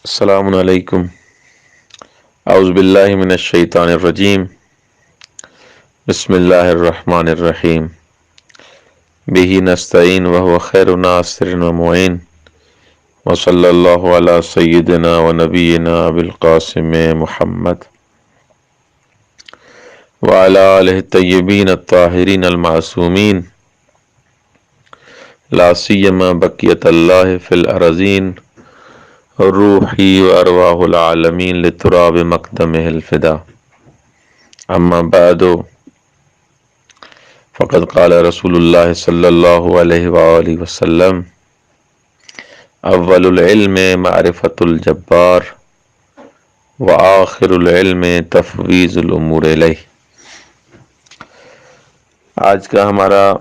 السلام علیکم اعوذ باللہ من الشیطان الرجیم بسم اللہ الرحمن الرحیم بہ نستعین وهو خیر ناصر و معین وصلی اللہ علی سیدنا و نبینا ابی القاسم محمد وعلی آلہ الطیبین الطاہرین المعصومین لا سیما بقیت اللہ فی الارضین روحی و ارواح العالمین لتراب مقدمہ الفدا اما بعد فقد قال رسول اللہ صلی اللہ علیہ وآلہ وسلم اول العلم معرفت الجبار وآخر العلم تفویض الامور الیہ۔ آج کا ہمارا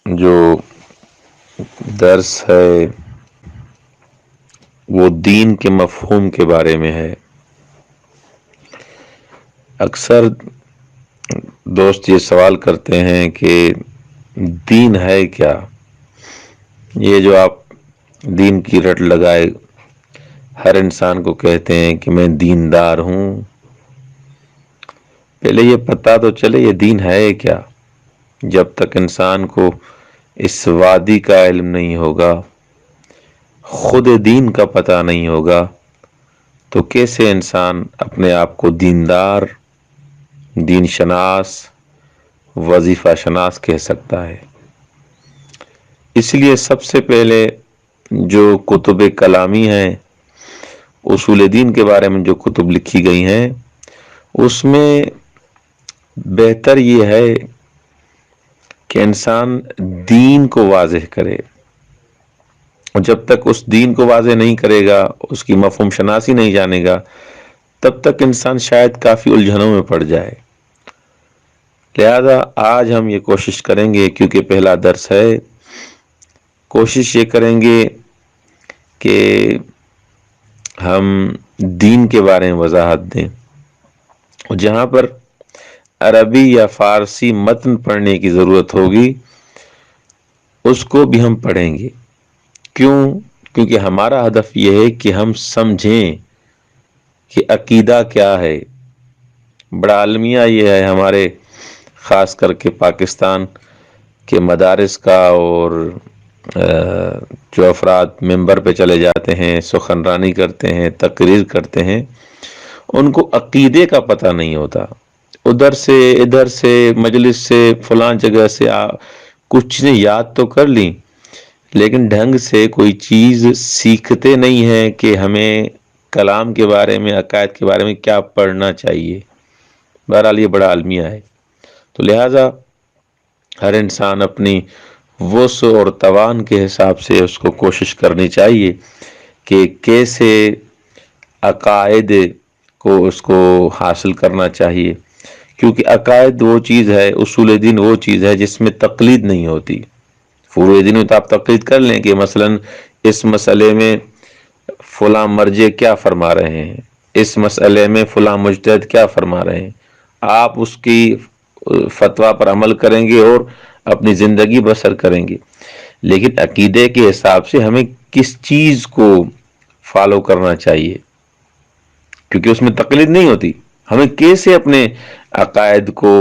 جو درس ہے وہ دین کے مفہوم کے بارے میں ہے۔ اکثر دوست یہ سوال کرتے ہیں کہ دین ہے کیا؟ یہ جو آپ دین کی رٹ لگائے ہر انسان کو کہتے ہیں کہ میں دیندار ہوں، پہلے یہ پتہ تو چلے یہ دین ہے کیا۔ جب تک انسان کو اس وادی کا علم نہیں ہوگا، خود دین کا پتہ نہیں ہوگا، تو کیسے انسان اپنے آپ کو دیندار، دین شناس، وظیفہ شناس کہہ سکتا ہے؟ اس لیے سب سے پہلے جو کتب کلامی ہیں، اصول دین کے بارے میں جو کتب لکھی گئی ہیں، اس میں بہتر یہ ہے کہ انسان دین کو واضح کرے، اور جب تک اس دین کو واضح نہیں کرے گا، اس کی مفہوم شناسی نہیں جانے گا، تب تک انسان شاید کافی الجھنوں میں پڑ جائے۔ لہذا آج ہم یہ کوشش کریں گے، کیونکہ پہلا درس ہے، کوشش یہ کریں گے کہ ہم دین کے بارے میں وضاحت دیں، اور جہاں پر عربی یا فارسی متن پڑھنے کی ضرورت ہوگی اس کو بھی ہم پڑھیں گے۔ کیوں؟ کیونکہ ہمارا ہدف یہ ہے کہ ہم سمجھیں کہ عقیدہ کیا ہے۔ بڑا المیہ یہ ہے ہمارے، خاص کر کے پاکستان کے مدارس کا، اور جو افراد ممبر پہ چلے جاتے ہیں، سخنرانی کرتے ہیں، تقریر کرتے ہیں، ان کو عقیدے کا پتہ نہیں ہوتا۔ ادھر سے ادھر سے مجلس سے فلاں جگہ سے کچھ چیزیں یاد تو کر لیں، لیکن ڈھنگ سے کوئی چیز سیکھتے نہیں ہیں کہ ہمیں کلام کے بارے میں، عقائد کے بارے میں کیا پڑھنا چاہیے۔ بہرحال یہ بڑا المیہ ہے، تو لہٰذا ہر انسان اپنی وسع اور توان کے حساب سے اس کو کوشش کرنی چاہیے کہ کیسے عقائد کو اس کو حاصل کرنا چاہیے، کیونکہ عقائد وہ چیز ہے، اصول دین وہ چیز ہے جس میں تقلید نہیں ہوتی۔ فروع دین میں تو آپ تقلید کر لیں کہ مثلا اس مسئلے میں فلاں مرجع کیا فرما رہے ہیں، اس مسئلے میں فلاں مجتہد کیا فرما رہے ہیں، آپ اس کی فتویٰ پر عمل کریں گے اور اپنی زندگی بسر کریں گے۔ لیکن عقیدے کے حساب سے ہمیں کس چیز کو فالو کرنا چاہیے، کیونکہ اس میں تقلید نہیں ہوتی، ہمیں کیسے اپنے عقائد کو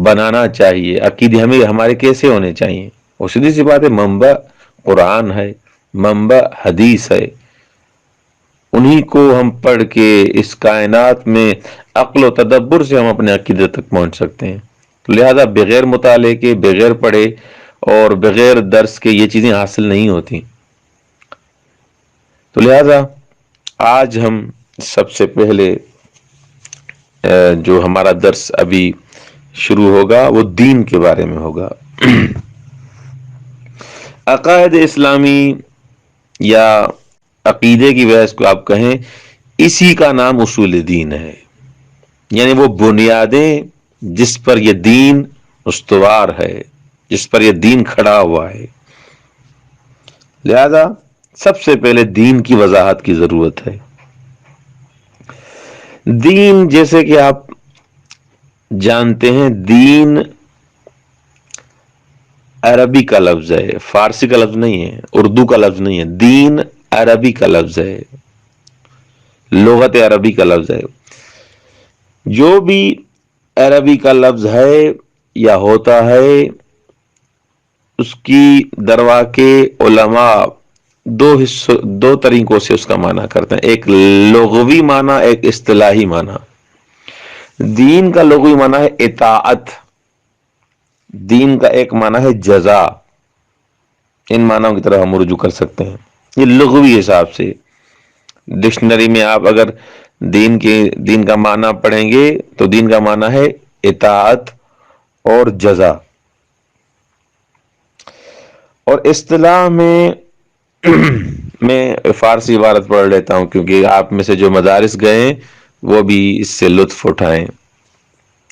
بنانا چاہیے، عقیدے ہمیں ہمارے کیسے ہونے چاہیے۔ اور سیدھی سی بات ہے، منبع قرآن ہے، منبع حدیث ہے، انہی کو ہم پڑھ کے اس کائنات میں عقل و تدبر سے ہم اپنے عقیدے تک پہنچ سکتے ہیں۔ لہذا بغیر مطالعے کے، بغیر پڑھے اور بغیر درس کے یہ چیزیں حاصل نہیں ہوتی۔ تو لہذا آج ہم سب سے پہلے جو ہمارا درس ابھی شروع ہوگا وہ دین کے بارے میں ہوگا۔ عقائد اسلامی یا عقیدے کی وجہ کو آپ کہیں، اسی کا نام اصول دین ہے، یعنی وہ بنیادیں جس پر یہ دین استوار ہے، جس پر یہ دین کھڑا ہوا ہے۔ لہذا سب سے پہلے دین کی وضاحت کی ضرورت ہے۔ دین جیسے کہ آپ جانتے ہیں، دین عربی کا لفظ ہے، فارسی کا لفظ نہیں ہے، اردو کا لفظ نہیں ہے۔ دین عربی کا لفظ ہے، لغت عربی کا لفظ ہے. جو بھی عربی کا لفظ ہے یا ہوتا ہے، اس کی دروا کے علماء دو طریقوں سے اس کا معنی کرتے ہیں. ایک لغوی معنی، ایک اصطلاحی معنی. دین کا لغوی معنی ہے اطاعت، دین کا ایک معنی ہے جزا. ان معنیوں کی طرف ہم رجوع کر سکتے ہیں. یہ لغوی حساب سے ڈکشنری میں آپ اگر دین کا معنی پڑھیں گے تو دین کا معنی ہے اطاعت اور جزا. اور اصطلاح میں فارسی عبارت پڑھ لیتا ہوں کیونکہ آپ میں سے جو مدارس گئے ہیں وہ بھی اس سے لطف اٹھائیں.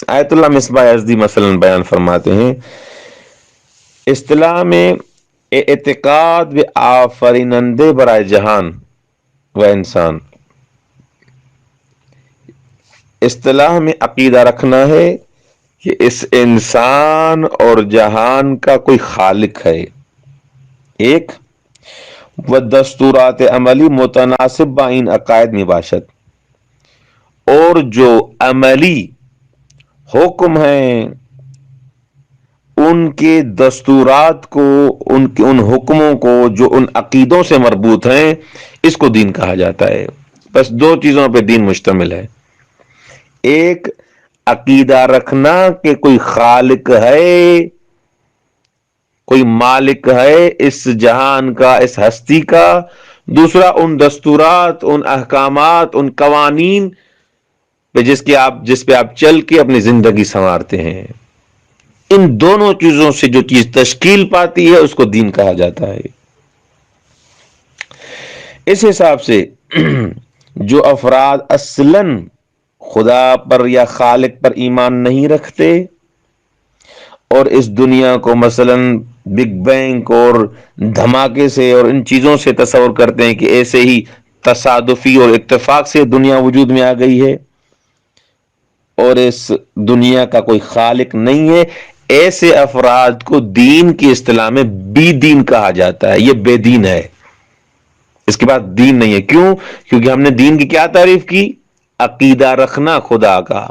آیت اللہ مصباح یزدی مثلا بیان فرماتے ہیں، اصطلاح میں اعتقاد و آفرینندے برائے جہان و انسان. اصطلاح میں عقیدہ رکھنا ہے کہ اس انسان اور جہان کا کوئی خالق ہے، ایک و دستورات عملی متناسب با این عقائد میں باشد. اور جو عملی حکم ہیں ان کے دستورات کو، ان حکموں کو جو ان عقیدوں سے مربوط ہیں، اس کو دین کہا جاتا ہے. بس دو چیزوں پہ دین مشتمل ہے، ایک عقیدہ رکھنا کہ کوئی خالق ہے، کوئی مالک ہے اس جہان کا، اس ہستی کا. دوسرا ان دستورات، ان احکامات، ان قوانین پہ جس پہ آپ چل کے اپنی زندگی سنوارتے ہیں. ان دونوں چیزوں سے جو چیز تشکیل پاتی ہے اس کو دین کہا جاتا ہے. اس حساب سے جو افراد اصلاً خدا پر یا خالق پر ایمان نہیں رکھتے اور اس دنیا کو مثلاً بگ بینگ اور دھماکے سے اور ان چیزوں سے تصور کرتے ہیں کہ ایسے ہی تصادفی اور اتفاق سے دنیا وجود میں آ گئی ہے اور اس دنیا کا کوئی خالق نہیں ہے، ایسے افراد کو دین کی اصطلاح میں بی دین کہا جاتا ہے. یہ بے دین ہے، اس کے بعد دین نہیں ہے. کیوں؟ کیونکہ ہم نے دین کی کیا تعریف کی؟ عقیدہ رکھنا خدا کا،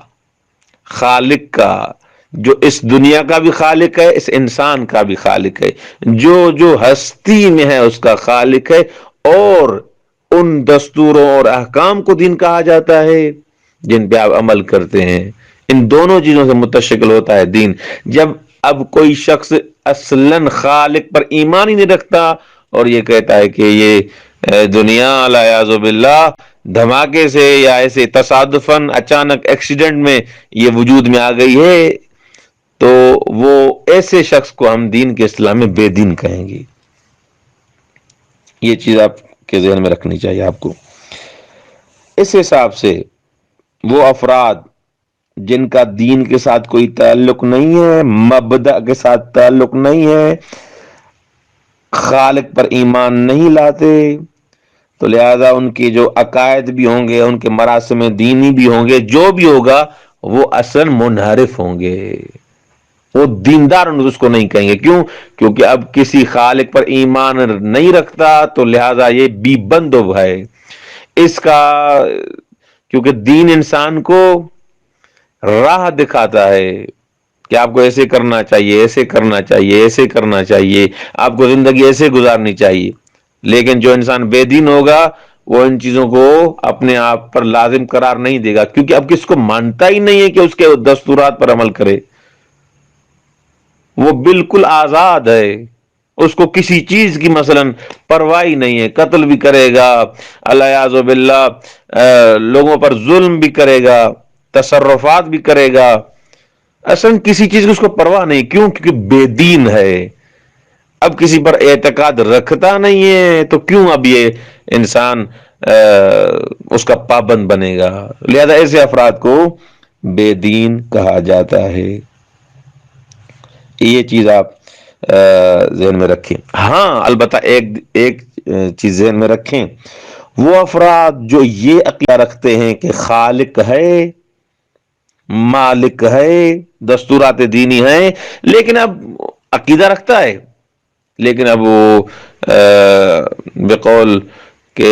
خالق کا، جو اس دنیا کا بھی خالق ہے، اس انسان کا بھی خالق ہے، جو ہستی میں ہے اس کا خالق ہے. اور ان دستوروں اور احکام کو دین کہا جاتا ہے جن پہ آپ عمل کرتے ہیں. ان دونوں چیزوں سے متشکل ہوتا ہے دین. جب اب کوئی شخص اصلاً خالق پر ایمان ہی نہیں رکھتا اور یہ کہتا ہے کہ یہ دنیا العیاذ باللہ دھماکے سے یا ایسے تصادفاً اچانک ایکسیڈنٹ میں یہ وجود میں آ گئی ہے، تو وہ ایسے شخص کو ہم دین کے اصطلاح میں بے دین کہیں گے. یہ چیز آپ کے ذہن میں رکھنی چاہیے آپ کو. اس حساب سے وہ افراد جن کا دین کے ساتھ کوئی تعلق نہیں ہے، مبدأ کے ساتھ تعلق نہیں ہے، خالق پر ایمان نہیں لاتے، تو لہذا ان کے جو عقائد بھی ہوں گے، ان کے مراسم دینی بھی ہوں گے، جو بھی ہوگا وہ اصلاً منحرف ہوں گے. وہ دیندار اس کو نہیں کہیں گے. کیوں؟ کیونکہ اب کسی خالق پر ایمان نہیں رکھتا تو لہذا یہ بھی بند ہے اس کا. کیونکہ دین انسان کو راہ دکھاتا ہے کہ آپ کو ایسے کرنا چاہیے، ایسے کرنا چاہیے، ایسے کرنا چاہیے، آپ کو زندگی ایسے گزارنی چاہیے. لیکن جو انسان بے دین ہوگا وہ ان چیزوں کو اپنے آپ پر لازم قرار نہیں دے گا، کیونکہ اب کس کو مانتا ہی نہیں ہے کہ اس کے دستورات پر عمل کرے. وہ بالکل آزاد ہے، اس کو کسی چیز کی مثلاً پرواہ نہیں ہے، قتل بھی کرے گا، العیاذ باللہ لوگوں پر ظلم بھی کرے گا، تصرفات بھی کرے گا، اصلاً کسی چیز کی اس کو پرواہ نہیں. کیوں؟ کیونکہ بے دین ہے. اب کسی پر اعتقاد رکھتا نہیں ہے تو کیوں اب یہ انسان اس کا پابند بنے گا. لہذا ایسے افراد کو بے دین کہا جاتا ہے. یہ چیز آپ ذہن میں رکھیں. ہاں البتہ ایک چیز ذہن میں رکھیں، وہ افراد جو یہ عقیدہ رکھتے ہیں کہ خالق ہے، مالک ہے، دستورات دینی ہیں، لیکن اب عقیدہ رکھتا ہے لیکن اب وہ بقول کہ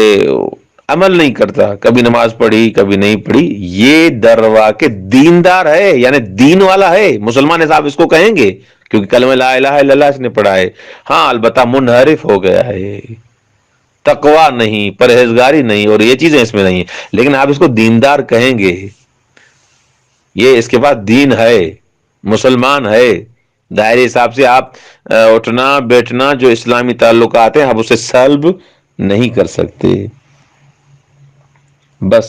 عمل نہیں کرتا، کبھی نماز پڑھی کبھی نہیں پڑھی، یہ دروا کے دیندار ہے، یعنی دین والا ہے، مسلمان ہے صاحب اس کو کہیں گے، کیونکہ کلمہ لا الہ الا اللہ اس نے پڑھا ہے۔ ہاں البتہ منحرف ہو گیا ہے، تقوی نہیں، پرہیزگاری نہیں، اور یہ چیزیں اس میں نہیں ہیں، لیکن آپ اس کو دیندار کہیں گے، یہ اس کے بعد دین ہے، مسلمان ہے، دائرے حساب سے آپ اٹھنا بیٹھنا جو اسلامی تعلقات ہیں آپ اسے سلب نہیں کر سکتے۔ بس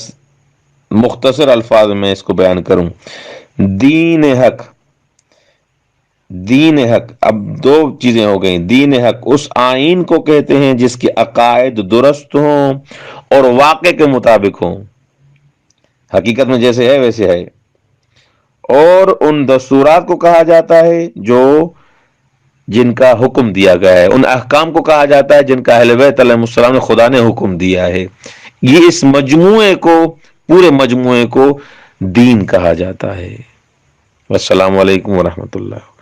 مختصر الفاظ میں اس کو بیان کروں، دین حق، دین حق، اب دو چیزیں ہو گئیں، دین حق اس آئین کو کہتے ہیں جس کے عقائد درست ہوں اور واقع کے مطابق ہوں، حقیقت میں جیسے ہے ویسے ہے، اور ان دستورات کو کہا جاتا ہے جو جن کا حکم دیا گیا ہے، ان احکام کو کہا جاتا ہے جن کا اہل بیت علیہ السلام نے خدا نے حکم دیا ہے، یہ اس مجموعے کو، پورے مجموعے کو دین کہا جاتا ہے۔ السلام علیکم ورحمۃ اللہ۔